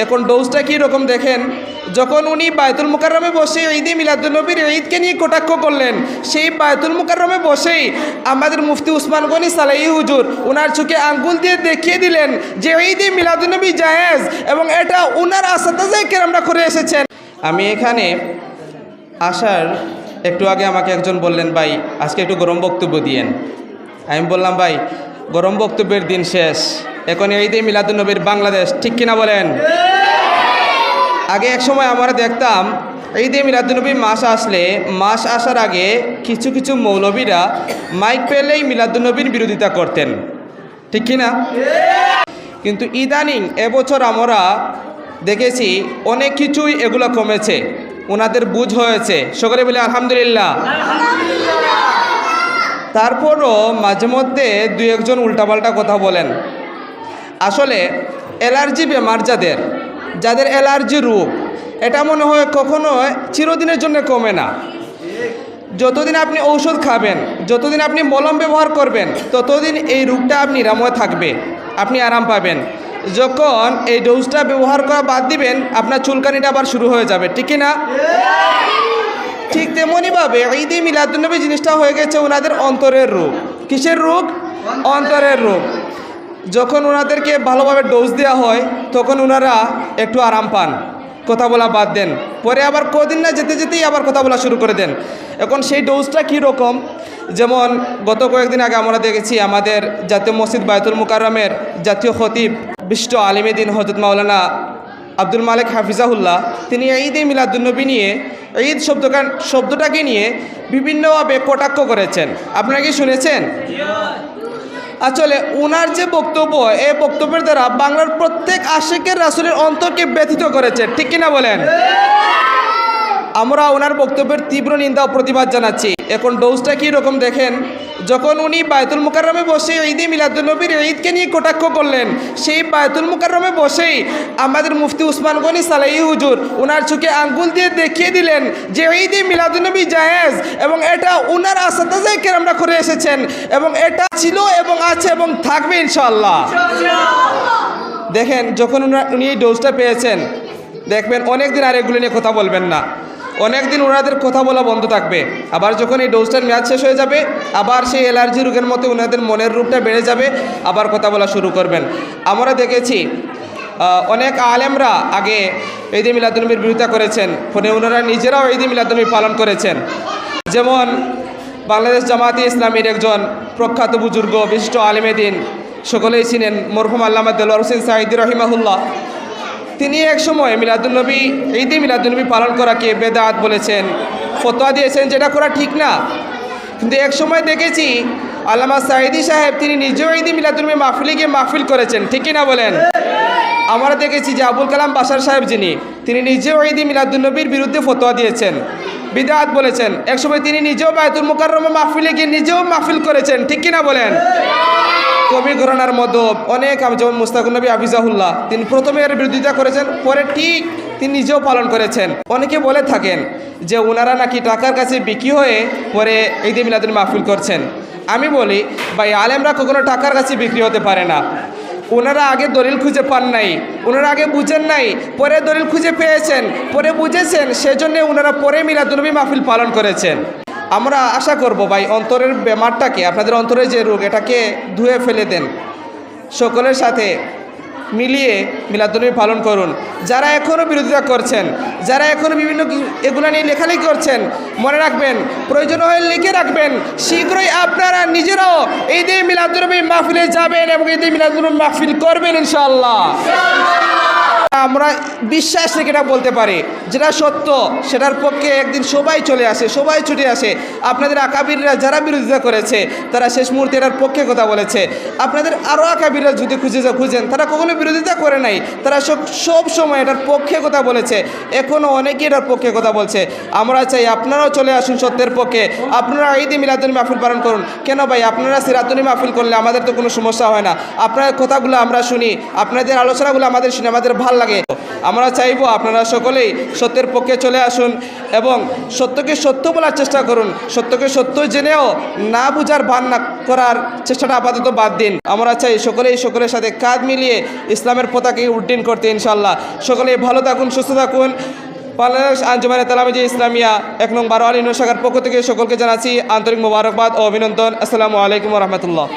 এখন ডোজটা কীরকম দেখেন, যখন উনি বায়তুল মুকাররমে বসে ঈদে মিলাদুন্নবীর ঈদকে নিয়ে কটাক্ষ করলেন, সেই বায়তুল মুকাররমে বসেই আমাদের মুফতি উসমান গনি সালাহি হুজুর ওনার চোখে আঙ্গুল দিয়ে দেখিয়ে দিলেন যে ঈদে মিলাদুন্নবী জায়েজ এবং এটা ওনার আসাতাজায়ে কেরামরা করে এসেছেন। আমি এখানে আসার একটু আগে আমাকে একজন বললেন, ভাই আজকে একটু গরম বক্তব্য দিয়েন। আমি বললাম, ভাই গরম বক্তব্যের দিন শেষ, এখন ঈদে মিলাদুন্নবীর বাংলাদেশ, ঠিক কিনা বলেন? আগে এক সময় আমরা দেখতাম ঈদে মিলাদুন্নবী মাস আসার আগে কিছু কিছু মৌলবীরা মাইক পেলেই মিলাদুন্নবীর বিরোধিতা করতেন, ঠিক কিনা? কিন্তু ইদানিং এবছর আমরা দেখেছি অনেক কিছুই এগুলো কমেছে, ওনাদের বুঝ হয়েছে, সকলে বলে আলহামদুলিল্লাহ। তারপরও মাঝে মধ্যে দু একজন উল্টাপাল্টা কথা বলেন। আসলে অ্যালার্জি বেমার যাদের অ্যালার্জি রোগ, এটা মনে হয় কখনো চিরদিনের জন্য কমে না। যতদিন আপনি ঔষধ খাবেন, যতদিন আপনি মলম ব্যবহার করবেন, ততদিন এই রোগটা আপনি নিরাময় থাকবে, আপনি আরাম পাবেন। যখন এই ডোজটা ব্যবহার করা বাদ দিবেন, আপনার চুলকানিটা আবার শুরু হয়ে যাবে, ঠিক না? ঠিক তেমনইভাবে ঈদে মিলাদুন্নবী জিনিসটা হয়ে গেছে ওনাদের অন্তরের রোগ। কিসের রোগ? অন্তরের রোগ। যখন ওনাদেরকে ভালোভাবে ডোজ দেওয়া হয় তখন ওনারা একটু আরাম পান, কথা বলা বাদ দেন, পরে আবার কদিন না যেতে যেতেই আবার কথা বলা শুরু করে দেন। এখন সেই ডোজটা কীরকম, যেমন গত কয়েকদিন আগে আমরা দেখেছি আমাদের জাতীয় মসজিদ বায়তুল মুকাররমের জাতীয় খতিব বিশিষ্ট আলিমে দ্বীন হযরত মাওলানা আব্দুল মালিক হাফিজাহুল্লাহ, তিনি ঈদে মিলাদুন্নবী নিয়ে, ঈদ শব্দটাকে নিয়ে বিভিন্নভাবে কটাক্ষ করেছেন। আপনারা কি শুনেছেন? আসলে ওনার যে বক্তব্য, এই বক্তব্যের দ্বারা বাংলার প্রত্যেক আশিকের রাসূলের অন্তরকে ব্যথিত করেছে, ঠিক কিনা বলেন? আমরা ওনার বক্তব্যের তীব্র নিন্দা ও প্রতিবাদ জানাচ্ছি। এখন ডোজটা কীরকম দেখেন, যখন উনি বায়তুল মুকাররমে বসে ঈদে মিলাদুন্নবীর ঈদকে নিয়ে কটাক্ষ করলেন, সেই বায়তুল মুকাররমে বসেই আমাদের মুফতি উসমান গনি সালাহি হুজুর ওনার চোখে আঙ্গুল দিয়ে দেখিয়ে দিলেন যে ঈদে মিলাদুন্নবী জায়েজ এবং এটা ওনার আসাতাজায়ে কেরামরা করে এসেছেন এবং এটা ছিল এবং আছে এবং থাকবে ইনশাআল্লাহ। দেখেন, যখন উনি এই ডোজটা পেয়েছেন, দেখবেন অনেক দিন আর এগুলো নিয়ে কথা বলবেন না, অনেক দিন ওনাদের কথা বলা বন্ধ থাকবে। আবার যখন এই ডোজটার মেয়াদ শেষ হয়ে যাবে, আবার সেই অ্যালার্জি রোগের মতো ওনাদের মনের রোগটা বেড়ে যাবে, আবার কথা বলা শুরু করবেন। আমরা দেখেছি অনেক আলেমরা আগে ঈদে মিলাদুন্নবীর বিরোধিতা করেছেন, ফলে ওনারা নিজেরাও ঈদে মিলাদুন্নবী পালন করেছেন। যেমন বাংলাদেশ জামায়াতে ইসলামীর একজন প্রখ্যাত বুজুর্গ বিশিষ্ট আলেমে দ্বীন, সকলেই ছিলেন মরহুম আল্লামা দেলোয়ার হোসেন সাঈদী রাহিমাহুল্লাহ। তিনি এক সময় মিলাদুন্নবী, ঈদে মিলাদুন্নবী পালন করাকে বেদাত বলেছেন, ফতোয়া দিয়েছেন যেটা করা ঠিক না। কিন্তু এক সময় দেখেছি আল্লামা সাঈদী সাহেব তিনি নিজেও ঈদে মিলাদুন্নবী মাহফিলে গিয়ে মাহফিল করেছেন, ঠিক কিনা বলেন? আমরা দেখেছি যে আবুল কালাম বাশার সাহেব তিনি নিজেও ঈদে মিলাদুন্নবীর বিরুদ্ধে ফতোয়া দিয়েছেন, বিদআত বলেছেন। এক সময় তিনি নিজেও বায়তুল মুকাররমে মাহফিলে গিয়ে নিজেও মাহফিল করেছেন, ঠিক কিনা বলেন? কবি ঘরানার মধ্যে অনেক, যেমন মুস্তাকুন নবী হাফিজাহুল্লাহ, তিনি প্রথমে এর বিরোধিতা করেছেন, পরে ঠিক তিনি নিজেও পালন করেছেন। অনেকে বলে থাকেন যে ওনারা নাকি টাকার কাছে বিক্রি হয়ে পরে ঈদে মিলাদুন্নবী মাহফিল করছেন। আমি বলি, ভাই আলেমরা কখনো টাকার কাছে বিক্রি হতে পারে না। ওনারা আগে দলিল খুঁজে পান নাই, ওনারা আগে বুঝেন নাই, পরে দলিল খুঁজে পেয়েছেন, পরে বুঝেছেন, সেজন্য ওনারা পরে মিলাদুন্নবী মাহফিল পালন করেছেন। আমরা আশা করব ভাই অন্তরের বেমারটাকে, আপনাদের অন্তরের যে রোগ, এটাকে ধুয়ে ফেলে দেন, সকলের সাথে মিলিয়ে মিলাদুন্নবী পালন করুন। যারা এখনও বিরোধিতা করছেন, যারা এখনও বিভিন্ন এগুলো নিয়ে লেখালেখি করছেন, মনে রাখবেন, প্রয়োজন হয়ে লিখে রাখবেন, শীঘ্রই আপনারা নিজেরাও ঈদে মিলাদুন্নবী মাহফিলে যাবেন এবং ঈদে মিলাদুন্নবী মাহফিল করবেন ইনশাআল্লাহ। আমরা বিশ্বাস রেখে এটা বলতে পারি, যেটা সত্য সেটার পক্ষে একদিন সবাই চলে আসে, সবাই ছুটে আসে। আপনাদের আকাবিররা যারা বিরোধিতা করেছে তারা শেষ মুহূর্তে এটার পক্ষে কথা বলেছে। আপনাদের আরও আকাবিররা যদি খুঁজেন, তারা কখনো বিরোধিতা করে নাই, তারা সব সময় এটার পক্ষে কথা বলেছে, এখনও অনেকেই এটার পক্ষে কথা বলছে। আমরা চাই আপনারাও চলে আসুন সত্যের পক্ষে, আপনারা ঈদে মিলাদুন্নবী মাহফিল পালন করুন। কেন ভাই, আপনারা সিরাতুন্নবী মাহফিল করলে আমাদের তো কোনো সমস্যা হয় না, আপনার কথাগুলো আমরা শুনি, আপনাদের আলোচনাগুলো আমাদের শুনে আমাদের ভালো লাগে, থাকে। আমরা চাইব আপনারা সকলেই সত্যের পক্ষে চলে আসুন এবং সত্যকে সত্য বলার চেষ্টা করুন। সত্যকে সত্য জেনেও না বুঝার ভান না করার চেষ্টাটা আপাতত বাদ দিন। আমরা চাই সকলের সাথে কাঁধ মিলিয়ে ইসলামের পতাকাকে উড্ডীন করতে ইনশাআল্লাহ। সকলেই ভালো থাকুন, সুস্থ থাকুন। বাংলাদেশ আঞ্জুমানে তালামিজে ইসলামিয়া ১ নং ১২ আলী শাখার পক্ষ থেকে সকলকে জানাচ্ছি আন্তরিক মোবারকবাদ ও অভিনন্দন। আসসালামু আলাইকুম ওয়া রাহমাতুল্লাহ।